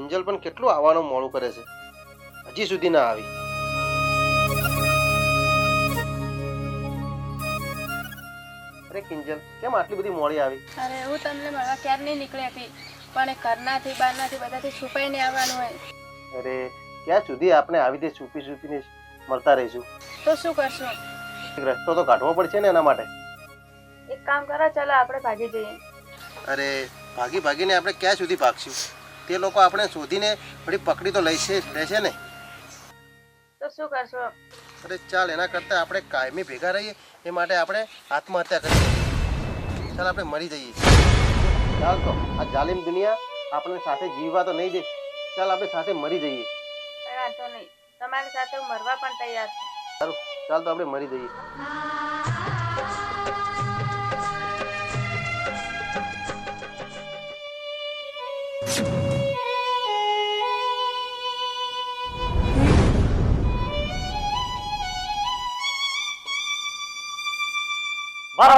કિંજલ પણ કેટલું આવવાનું મોડું કરે છે, હજી સુધી ના આવી. અરે કિંજલ, કેમ આટલી બધી મોડી આવી? અરે હું તમને મળવા ક્યારે નહીં નીકળી હતી, પણ ઘરનાથી બહારનાથી બધાથી છુપાઈને આવવાનું હોય. અરે ક્યાં સુધી આપણે આવી રીતે છુપી છુપીને મળતા રહીશું? તો શું કરશું? એક રસ્તો તો કાઢવો પડશે ને એના માટે. એક કામ કરો, ચાલો આપણે ભાગી જઈએ. અરે ભાગી ભાગીને આપણે ક્યાં સુધી ભાગશું? તે લોકો આપણે શોધીને વળી પકડી તો લેશે ને. તો શું કરશો? અરે ચાલ, એના કરતાં આપણે કાયમી ભેગા રહીએ એ માટે આપણે આત્મહત્યા કરીએ. ચાલ આપણે મરી જઈએ. ચાલ તો આ જાલિમ દુનિયા આપણને સાથે જીવવા તો નહીં દે. ચાલ આપણે સાથે મરી જઈએ. કઈ વાંધો નહીં, તમારી સાથે હું મરવા પણ તૈયાર છું. સારું, ચાલ તો આપણે મરી જઈએ. મારો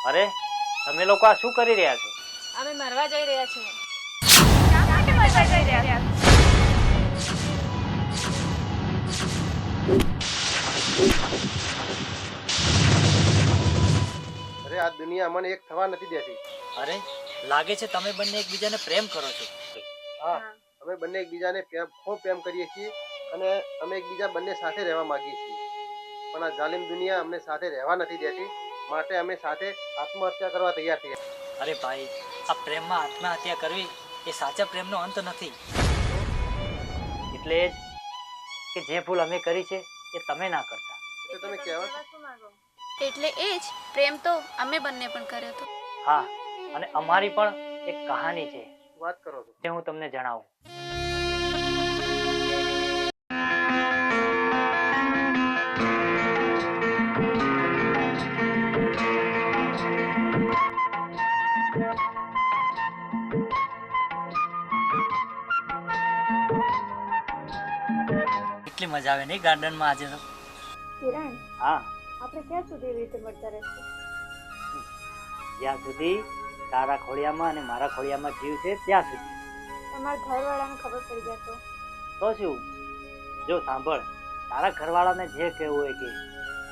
અરે તમે લોકો આ શું કરી રહ્યા છો? અમે મરવા જઈ રહ્યા છીએ. અરે આ દુનિયા મને એક થવા નથી દેતી. અરે લાગે છે તમે બંને એકબીજાને પ્રેમ કરો છો. હા, અમે બંને એકબીજાને ખૂબ પ્રેમ કરીએ છીએ અને અમે એકબીજા બંને સાથે રહેવા માંગીએ છીએ, પણ આ જાલિમ દુનિયા અમને સાથે રહેવા નથી દેતી, માટે અમે સાથે આત્મહત્યા કરવા તૈયાર છીએ. અરે ભાઈ, આ પ્રેમમાં આત્મહત્યા કરવી એ સાચા પ્રેમનો અંત નથી. એટલે જ કે જે ભૂલ અમે કરી છે એ તમે ના કરતા. એટલે તમે કહેવા એટલે એ જ પ્રેમ તો અમે બંને પણ કર્યો હતો. હા, અને અમારી પણ એક કહાની છે, વાત કરો છો તે હું તમને જણાવું. કેટલી મજા આવે નહીં ગાર્ડનમાં આજે તો? કિરણ, હા, આપણે ક્યાં સુધી એવી રીતે મળતા રહેશું? જ્યાં સુધી તારા ખોળિયામાં અને મારા ખોળિયામાં જીવ છે ત્યાં સુધી. તમારા ઘરવાળાને ખબર પડી જાય તો શું? જો સાંભળ, તારા ઘરવાળાને જે કહેવું હોય કે,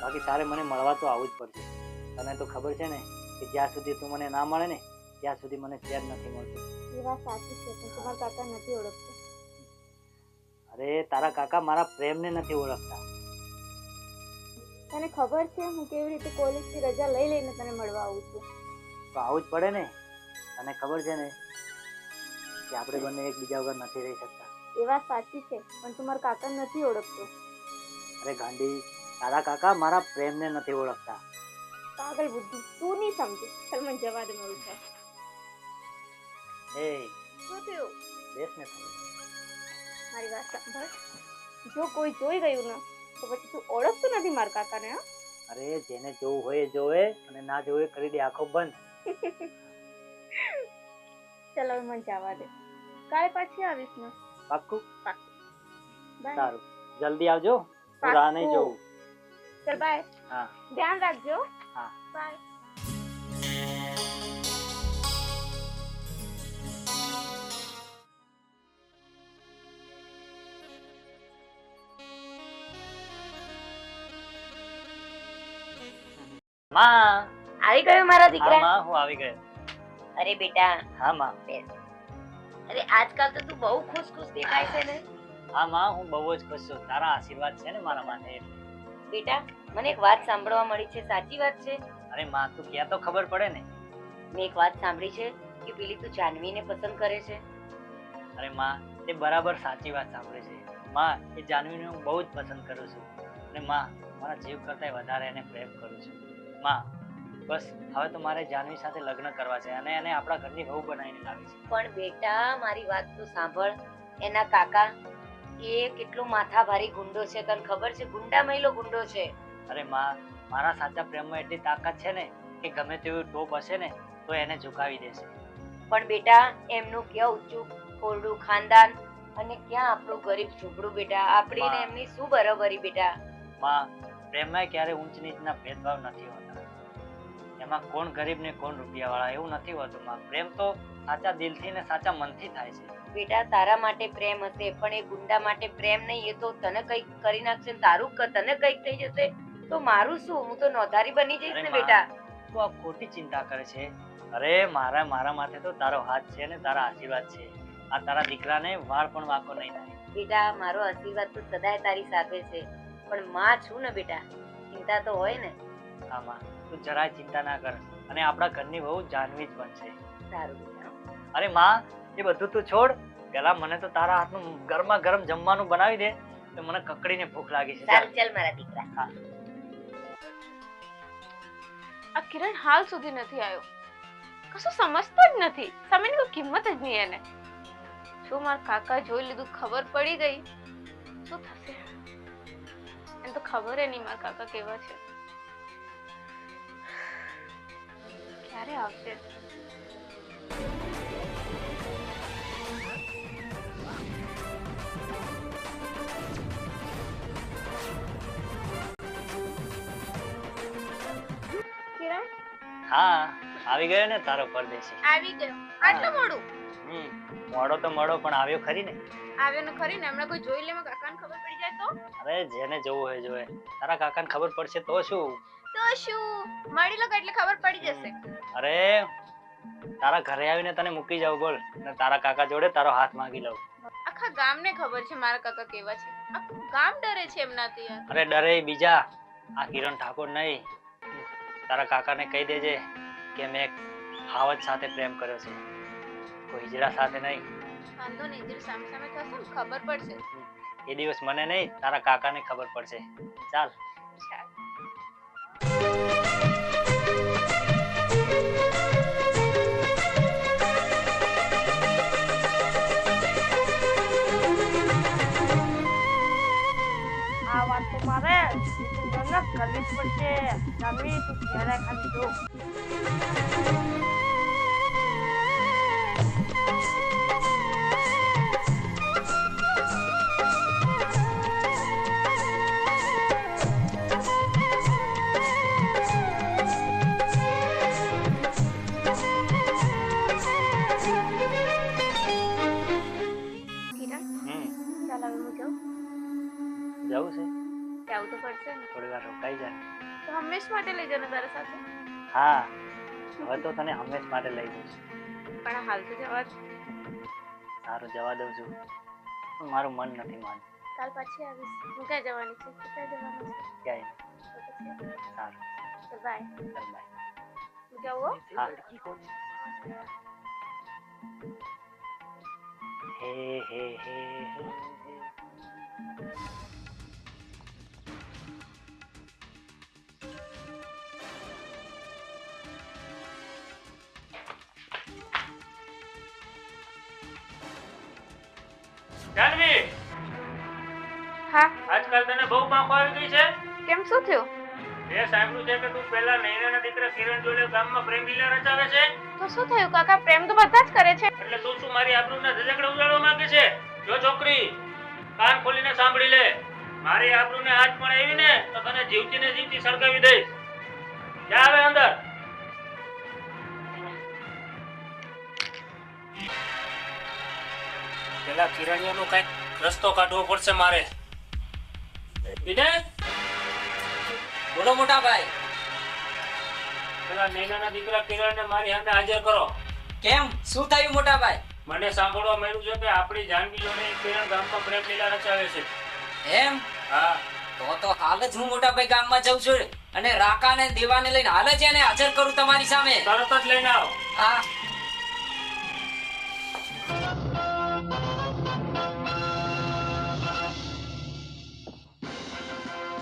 બાકી તારે મને મળવા તો આવવું જ પડશે. તને તો ખબર છે ને કે જ્યાં સુધી તું મને ના મળે ને ત્યાં સુધી મને ચેન નથી મળતું. એ વાત સાચી છે, પણ તમારા કાકા નથી ઓળખતો. અરે તારા કાકા મારા પ્રેમને નથી ઓળખતા. તને ખબર છે હું કેવી રીતે કોલેજથી રજા લઈ લઈને તને મળવા આવું છું? તો આવું જ પડે ને. તને ખબર છે ને કે આપણે બંને એકબીજા વગર નથી રહી શકતા. એ વાત સાચી છે, પણ તું મારા કાકા નથી ઓળખતો. અરે ગાંડી, તારા કાકા મારા પ્રેમને નથી ઓળખતા. પાગલ બુદ્ધિ, તું નહીં સમજે. ચાલ મને જવા દે, મળું છે. એ શું થયું? બેસ ને થોડું. મારી વાત સાંભળ. જો કોઈ જોઈ ગયું ને તો પછી તું ઓળખતો નથી મારા કાકાને. હા, અરે જેને જોવું હોય એ જોવે, અને ના જોવે કરી દે આંખો બંધ. ચાલ હવે મને જવા દે. કાલે પાછી આવીશ ને? પાક્કું? બાય. સારું, જલ્દી આવજો, હું રાહ નહીં જોઉં. ચાલ બાય. હા ધ્યાન રાખજો. હા. બાય. માં, આવી ગયો મારા હા દીકરા? માં, હું આવી ગયો. અરે બેટા, હા માં. અરે આજકાલ તો તું બહુ ખુશ ખુશ દેખાય છે ને. હા માં, હું બહુ જ ખુશ છું. તારા આશીર્વાદ છે ને મારા માટે. બેટા, મને એક વાત સાંભળવા મળી છે, સાચી વાત છે? અરે માં, તું ક્યાં તો ખબર પડે ને. મેં એક વાત સાંભળી છે કે પેલી તું જાનવીને પસંદ કરે છે. અરે માં, તે બરાબર સાચી વાત સાંભળે છે. માં, એ જાનવીને હું બહુ જ પસંદ કરું છું, અને માં, મારા જીવ કરતાં વધારે એને પ્રેમ કરું છું. માં, બસ હવે તો મારે જાનવી સાથે લગ્ન કરવા છે અને એને આપણા ઘરની વહુ બનાવીને લાવી છે. પણ બેટા, મારી વાત તો સાંભળ. એના કાકા એ કેટલો માથાભારી ગુંડો છે, તને ખબર છે? ગુંડા મહિલો ગુંડો છે. અરે માં, મારા સાચા પ્રેમમાં એટલી તાકાત છે ને કે ગમે તેવું ટોપ હશે ને તો એને ઝુકાવી દેશે. પણ બેટા, એમનું કેવું ઊંચું ખોરડું ખાનદાન અને ક્યાં આપણું ગરીબ ઝૂંપડું બેટા, આપણી ને એમની શું બરાબરી બેટા. માં, પ્રેમમાં ક્યારે ઊંચ નીચના ભેદભાવ નથી હોતા. એમાં કોણ ગરીબ ને કોણ રૂપિયાવાળા એવું નથી હોતું માં. પ્રેમ તો સાચા દિલથી ને સાચા મનથી થાય છે. બેટા તારા માટે પ્રેમ હશે પણ એ ગુંડા માટે પ્રેમ નહીં. એ તો તને કઈક કરી નાખશે ને તારું તને કઈક થઈ જશે તો મારું શું? હું તો નોધારી બની જઈશ ને બેટા. તું આ ખોટી ચિંતા કરે છે. અરે મારા માથે તો તારો હાથ છે ને તારા આશીર્વાદ છે. આ તારા દીકરાને વાળ પણ વાંકો નહીં થાય. બેટા મારો આશીર્વાદ તો સદાય તારી સાથે છે, પણ માં છું ને બેટા, ચિંતા તો હોય ને. હા માં, તું જરાય ચિંતા ના કર. અને આપણા ઘરની બહુ જાનવી જ બનશે. સારું બેટા. અરે માં, એ બધું તું છોડ. પેલા મને તો તારા હાથનું ગરમા ગરમ જમવાનું બનાવી દે તો મને કકડીને ભૂખ લાગી છે. ચાલ ચાલ મારા દીકરા. હા. આ કિરણ હાલ સુધી નથી આવ્યો. કશું સમજતો જ નથી. સમયની કોઈ કિંમત જ નહીં એને. શું મારા કાકા જોઈ લીધું, ખબર પડી ગઈ, શું થશે? એને તો ખબર એ નહીં મારા કાકા કેવા છે. ક્યારે આવશે? કિરણ હા, આવી ગયો ને તારો પરદેશી. આવી ગયો. આટલું મોડું? મોડો તો મોડો પણ આવ્યો ખરી ને. આવ્યો ને ખરી ને. હમણાં કોઈ જોઈ લે, મારા કાકાને ખબર પડી જાય તો? અરે જેને જોવું હોય જોવે. તારા કાકાને ખબર પડશે તો શું? તો શું મળી લો એટલે ખબર પડી જશે. અરે તારા ઘરે આવીને તને મૂકી જાવ બોલ, ને તારા કાકા જોડે તારો હાથ માંગી લઉં. આખા ગામને ખબર છે મારા કાકા કેવા છે. આખું ગામ ડરે છે એમનાથી યાર. અરે ડરે બીજા, આ કિરણ ઠાકોર નહીં. તારા કાકાને કહી દેજે કે મેં હાવજ સાથે પ્રેમ કર્યો છે, કોઈ હિજડા સાથે નહીં. વાંધો નહીં, જે સામે સામે થશે ને ખબર પડશે. એ દિવસ મને નહીં, તારા કાકાને ખબર પડશે. ચાલ. આ વાત તો મારે કરવી જ પડશે. જાનવી તું ઘેરે ખાલી જો. જવું છે? જવું તો પડશે ને. થોડી વાર રોકાઈ જાય. તો હંમેશ માટે લઈ જને તારા સાથે. હા, હવે તો તને હંમેશ માટે લઈ જઈશ. પણ હાલ તો જવા દે. સારું, જવા દઉં છું, પણ મારું મન નથી માનતું. કાલ પાછી આવીશ. હું ક્યાં જવાની છે? ક્યાં જવાનું છે? ક્યાંય તો પછી સારું. ચાલ બાય. ચાલ બાય. હું જાઉં હો. હા. હે હે હે હે. જાનવી, હા આજકાલ તને બહુ પાંખો આવી ગઈ છે. કેમ, શું થયું? મેં સાંભળ્યું છે કે તું પેલા નૈનાના દીકરા કિરણ જોડે ગામમાં પ્રેમ લીલા રચાવે છે. તો શું થયું કાકા? પ્રેમ તો બધા જ કરે છે. એટલે તું શું મારી આબરૂના ધજાગડા ઉડાડવા માંગે છે? જો છોકરી, કાન ખોલીને સાંભળી લે. મારી આબરૂને હાથ પણ આવી ને તો તને જીવતી ને જીવતી સળગાવી દઈશ. જા હવે અંદર. પેલા કિરણિયાનો કઈક રસ્તો કાઢવો પડશે મારે. વિજય, બોલો મોટા ભાઈ. પેલા નૈનાના દીકરા કિરણને મારી સામે હાજર કરો. કેમ, શું થયું મોટા ભાઈ? મને સાંભળવા મળ્યું છે કે આપણી જાનકી જોડે કિરણ ગામમાં પ્રેમ લીલા રચાવે છે. એમ? હા. તો હાલ જ હું મોટા ભાઈ ગામમાં જઉં છું અને રાકા ને દેવાને લઈને હાલ જ એને હાજર કરું તમારી સામે. તરત જ લઈને આવો. હા.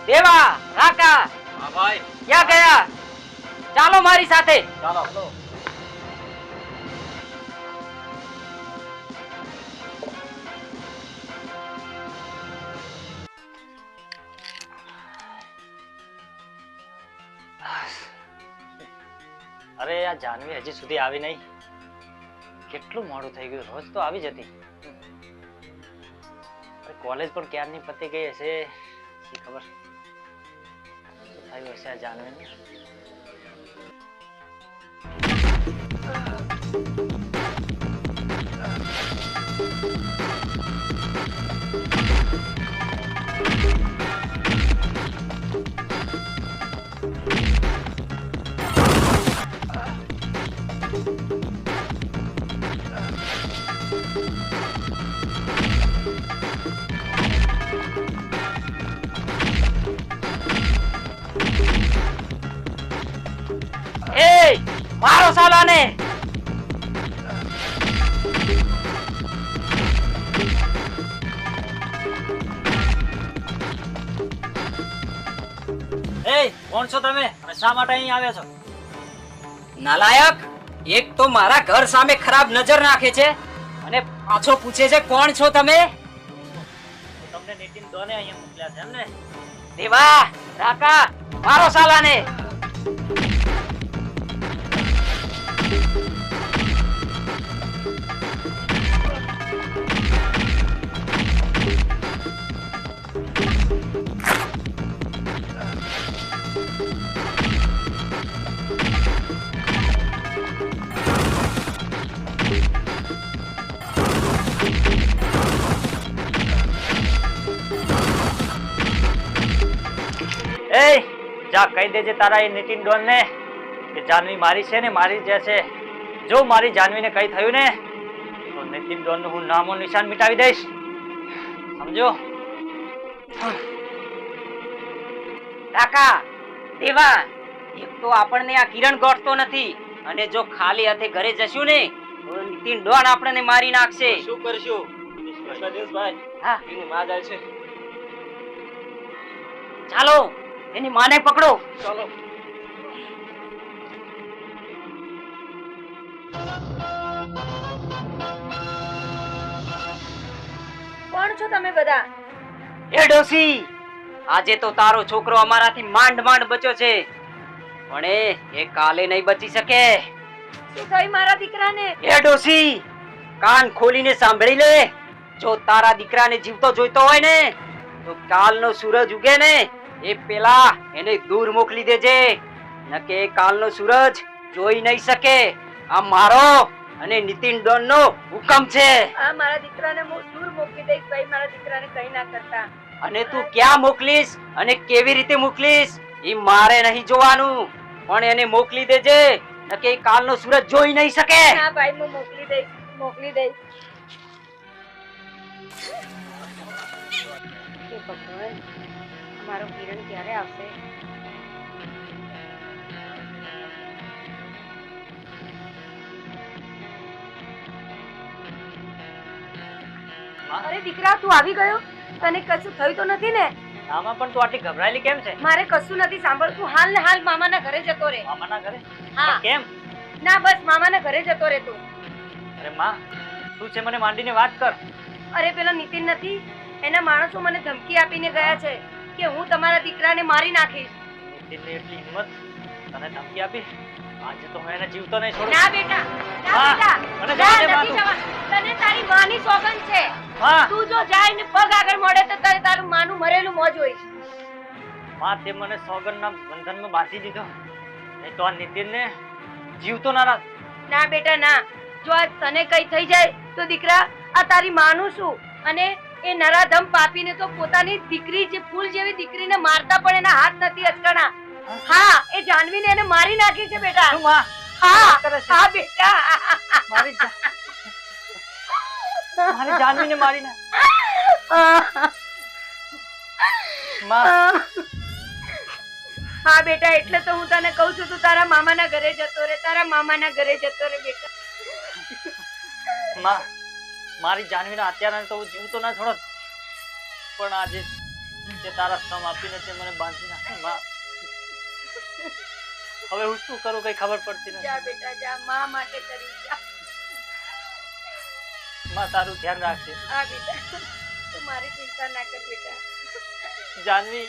દેવા, રાકા, હા ભાઈ, ક્યાં ગયા? ચાલો મારી સાથે. ચાલો. અરે આ જાનવી હજી સુધી આવી નહીં. કેટલું મોડું થઈ ગયું. રોજ તો આવી જતી. કોલેજ પણ ક્યારની પતી ગઈ હશે, શી ખબર શું થયું હશે આ જાનવીને. એ મારો સાલાને. એ કોણ છો તમે અને શા માટે અહીં આવ્યા છો? નાલાયક, એક તો મારા ઘર સામે ખરાબ નજર નાખે છે અને પાછો પૂછે છે કોણ છો તમે? તમને નીતિન દોને અહીંયા મોકલ્યા છે એમ ને? દેવા, રાકા, મારો સાલાને. એ જા કહી દેજે તારા એ નીતિન ડોન ને કે જાનવી મારી છે ને મારી જ છે. જો મારી જાનવીને કઈ થયું ને તો નીતિન ડોન નું હું નામો નિશાન મિટાવી દઈશ, સમજો? રાકા, દેવા, એક તો આપણને આ કિરણ ગોઠતો નથી અને જો ખાલી હાથે ઘરે જશું ને તો નીતિન ડોન આપણને મારી નાખશે. શું કરશું ભાઈ? હા, એની માં જાય છે. ચાલો એની માને પકડો. ચાલો. કોણ છો તમે બધા? એ ડોસી, આજે તો તારો છોકરો અમારાથી માંડ માંડ બચ્યો છે પણ એ કાલે નહીં બચી શકે. શું થયું મારા દીકરાને? એ ડોસી, કાન ખોલીને સાંભળી લે. જો તારા દીકરાને જીવતો જોઈતો હોય ને તો કાલનો સૂરજ ઉગે ને એ પેલા એને દૂર મોકલી દેજે, નકે કાલનો સૂરજ જોઈ નહીં શકે. આ મારો અને નીતિન ડોન નો હુકમ છે. આ મારા દીકરાને હું દૂર મોકલી દઈશ ભાઈ, મારા દીકરાને કઈ ના કરતા. અને તું ક્યાં મોકલીશ અને કેવી રીતે મોકલીશ એ મારે નહીં જોવાનું, પણ એને મોકલી દેજે, નકે કાલનો સૂરજ જોઈ નહીં શકે. હા ભાઈ, હું મોકલી દઈશ, મોકલી દઈશ. હે ભગવાન, મારો કિરણ ક્યારે આવશે? અરે દીકરા, તું આવી ગયો? તને કશું થયું તો નથી ને? આમાં પણ તું આટલી ગભરાયેલી કેમ છે? મારે કશું નથી. સાંભળ, તું હાલ ને હાલ મામાના ઘરે જતો રહે. મામાના ઘરે? હા. પણ કેમ? ના, બસ મામાના ઘરે જતો રહે તું. અરે માં, શું છે મને માંડીને વાત કર. અરે પેલો નીતિન નથી, એના માણસો મને ધમકી આપીને ગયા છે કે હું તમારા દીકરાને મારી નાખીશ. નીતિનની એટલી હિંમત, તને ધમકી આપી? આજે તો હું એને જીવતો નહીં છોડું. ના બેટા, ના હા, બેટા, મને ના, જવા દે નથી બાપુ. જવા. તને તારી માની સોગંદ છે. હા તું જો જાય ને પગ આગળ મોડે તો તારે તારું માનું મરેલું મોં જોઈશ. માં, તે મને સોગંદના બંધનમાં બાંધી દીધો, નહીં તો આ નીતિનને જીવતો ના રાખ. ના બેટા ના, જો આ તને કઈ થઈ જાય તો દીકરા આ તારી માનું શું? અને એ નરાધમ પાપીને તો પોતાની દીકરી, જે ફૂલ જેવી દીકરીને મારતા પણ એના હાથ નથી અચકાણા. હા, એ જાનવીને એને મારી નાખી છે બેટા. શું માં? હા કરે છે? હા બેટા. મારી જાનવીને મારી નાખ. માં, હા બેટા, એટલે તો હું તને કહું છું તું તારા મામાના ઘરે જતો રે, તારા મામાના ઘરે જતો રે બેટા. માં, મારી જાનવીના અત્યારે તો હું જીવતો ના છોડત, પણ આજે તે તારા શ્રમ આપીને તે મને બાંધી નાખી. માં, હવે હું શું કરું કઈ ખબર પડતી જા નથી. બેટા જા, મા માટે કરી જા. માં, તારું ધ્યાન રાખજે. હા બેટા, તું મારી ચિંતા ના કર બેટા. જાનવી,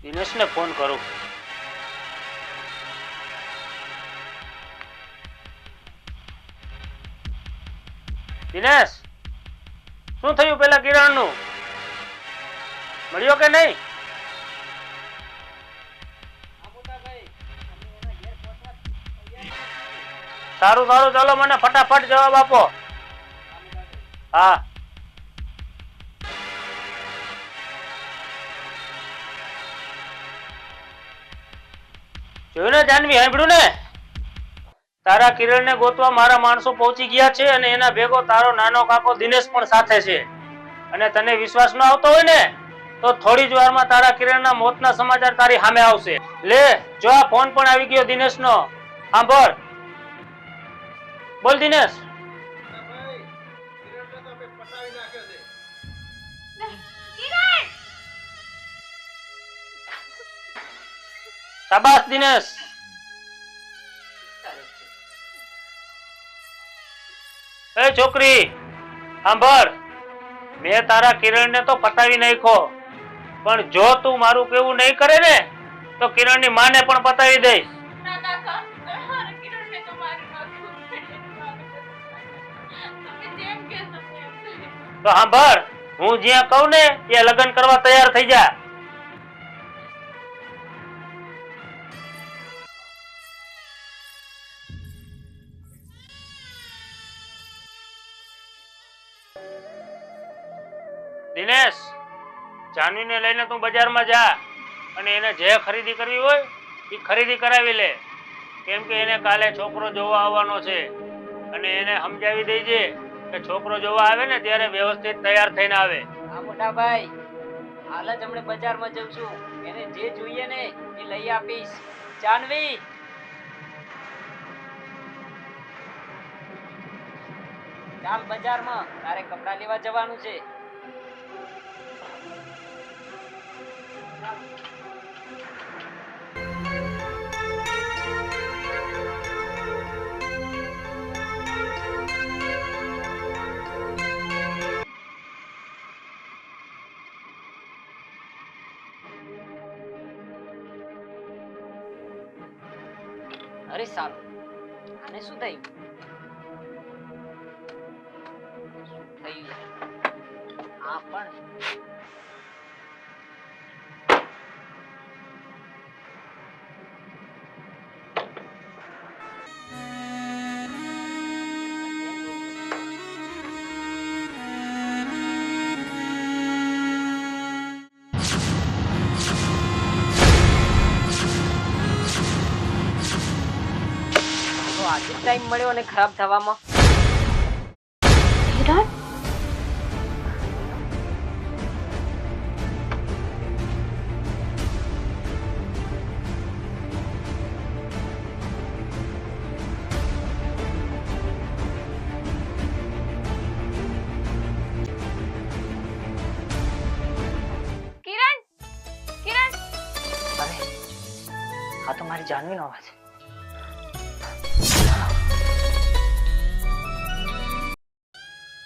દિનેશને ફોન કરું. દિનેશ, શું થયું પેલા કિરણનું? મળ્યો કે નહીં? સારું સારું, ચાલો મને ફટાફટ જવાબ આપો. હા. જોયું ને જાનવી, સાંભળ્યું ને? તારા કિરણને ગોતવા મારા માણસો પહોંચી ગયા છે અને એના ભેગો તારો નાનો કાકો દિનેશ પણ સાથે છે. અને તને વિશ્વાસ ન આવતો હોય ને તો થોડી જ વારમાં તારા કિરણના મોતના સમાચાર તારી સામે આવશે. લે જો આ ફોન પણ આવી ગયો દિનેશનો. સાંભળ. બોલ દિનેશ. શાબાશ દિનેશ. એ છોકરી સાંભળ, મેં તારા કિરણને તો પતાવી નાખ્યો, પણ જો તું મારું કેવું નહીં કરે ને તો કિરણની માને પણ પતાવી દઈશ. ના કાકા, મારા કિરણને તો મારી નાખ્યો. તમે જેમ કહેશો તેમ. તો સાંભળ, હું જ્યાં કહું ને ત્યાં લગ્ન કરવા તૈયાર થઈ જા. દિનેશ, જાનવીને લઈને તું બજારમાં જા અને એને જે ખરીદી કરવી હોય એ ખરીદી કરાવી લે. કેમ કે એને કાલે છોકરો જોવા આવવાનો છે અને એને સમજાવી દેજે કે છોકરો જોવા આવે ને ત્યારે વ્યવસ્થિત તૈયાર થઈને આવે. હા મોટા ભાઈ, હાલ જ હમણાં બજારમાં જઉં છું. એને જે જોઈએ ને એ લઈ આપીશ. જાનવી, ચાલ બજારમાં, તારે કપડા લેવા જવાનું છે. અરે સારું, આને શું થયું? શું થયું યાર? આ પણ આજે ટાઈમ મળ્યો અને ખરાબ થવામાં. કિરણ, કિરણ, કિરણ. અરે આ તો મારી જાનવીનો અવાજ.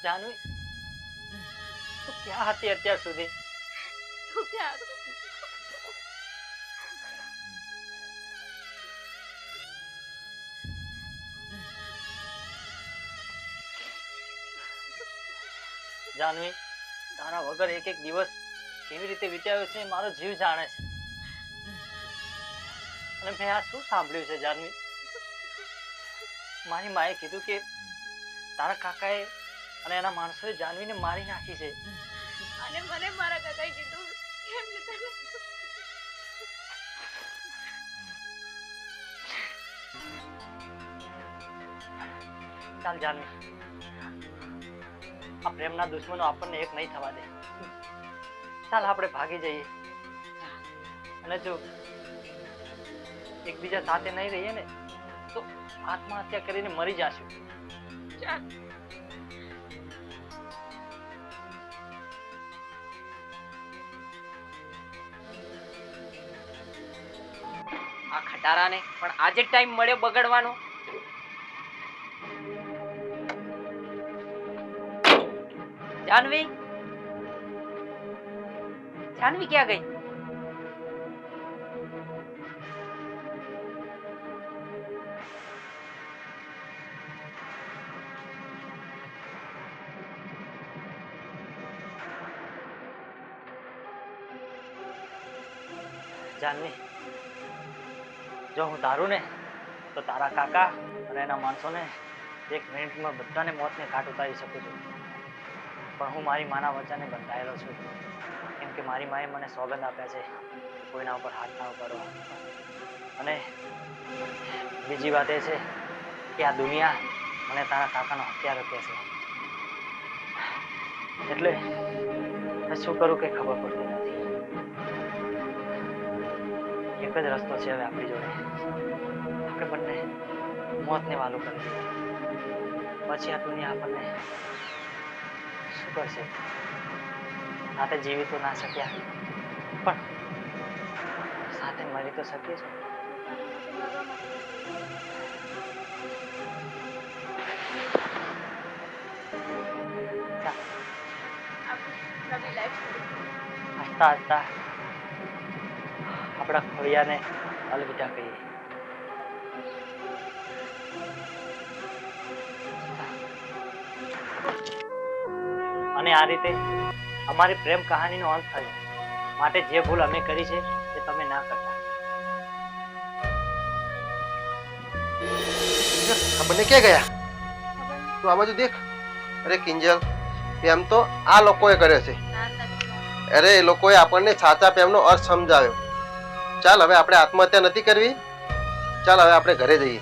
જાનવી, તું ક્યાં હતી અત્યાર સુધી? તું ક્યાં હતો? જાનવી, તારા વગર એક એક દિવસ કેવી રીતે વિતાવ્યો છે મારો જીવ જાણે છે. અને મેં આ શું સાંભળ્યું છે જાનવી? મારી માએ કીધું કે તારા કાકાએ અને એના માણસોએ જાનવીને મારી નાખી છે. અને મને મારા કાકાએ કીધું કેમ ને તને. ચાલ જાનવી, આ પ્રેમના દુશ્મનો આપણને એક નહીં થવા દે. ચાલ આપણે ભાગી જઈએ, અને જો એકબીજા સાથે નહીં રહીએ ને તો આત્મહત્યા કરીને મરી જાશું. ચાલ. આ ખટારાને પણ આજે ટાઈમ મળ્યો બગડવાનો. જાનવી, જાનવી ક્યાં ગઈ? જાનવી, જો હું ધારું ને તો તારા કાકા અને એના માણસોને એક મિનિટમાં બધાને મોતને ઘાટ ઉતારી શકું છું. પણ હું મારી માના વચને બંધાયેલો છું, કેમ કે મારી માએ મને સોગંદ આપ્યા છે કોઈના ઉપર હાથ ના ઉપાડવા. અને બીજી વાત એ છે કે આ દુનિયા મને તારા કાકાનો હત્યારો કહે છે. એટલે મેં શું કરું કે ખબર પડતી નથી. એક જ રસ્તો છે હવે આપણી જોડે, આપણે બંને મોતને વાલું કરી દઈએ. પછી આ દુનિયા આપણને શું કરશે? સાથે જીવી તો ના શક્યા, પણ સાથે મરી તો શકીએ છીએ. નવી લાઈફ હસતા હસતા આપણા ખોડિયાને અલવિદા કહીએ. અને આ રીતે અમારી પ્રેમ કહાનીનો અંત થયો. માટે જે ભૂલ અમે કરી છે તે તમે ના કરતા. આ બંને ક્યાં ગયા? તું આ બાજુ દેખ. અરે કિંજલ, પ્રેમ તો આ લોકોએ કર્યો છે. અરે એ લોકોએ આપણને સાચા પ્રેમનો અર્થ સમજાવ્યો. ચાલ હવે આપણે આત્મહત્યા નથી કરવી. ચાલ હવે આપણે ઘરે જઈએ.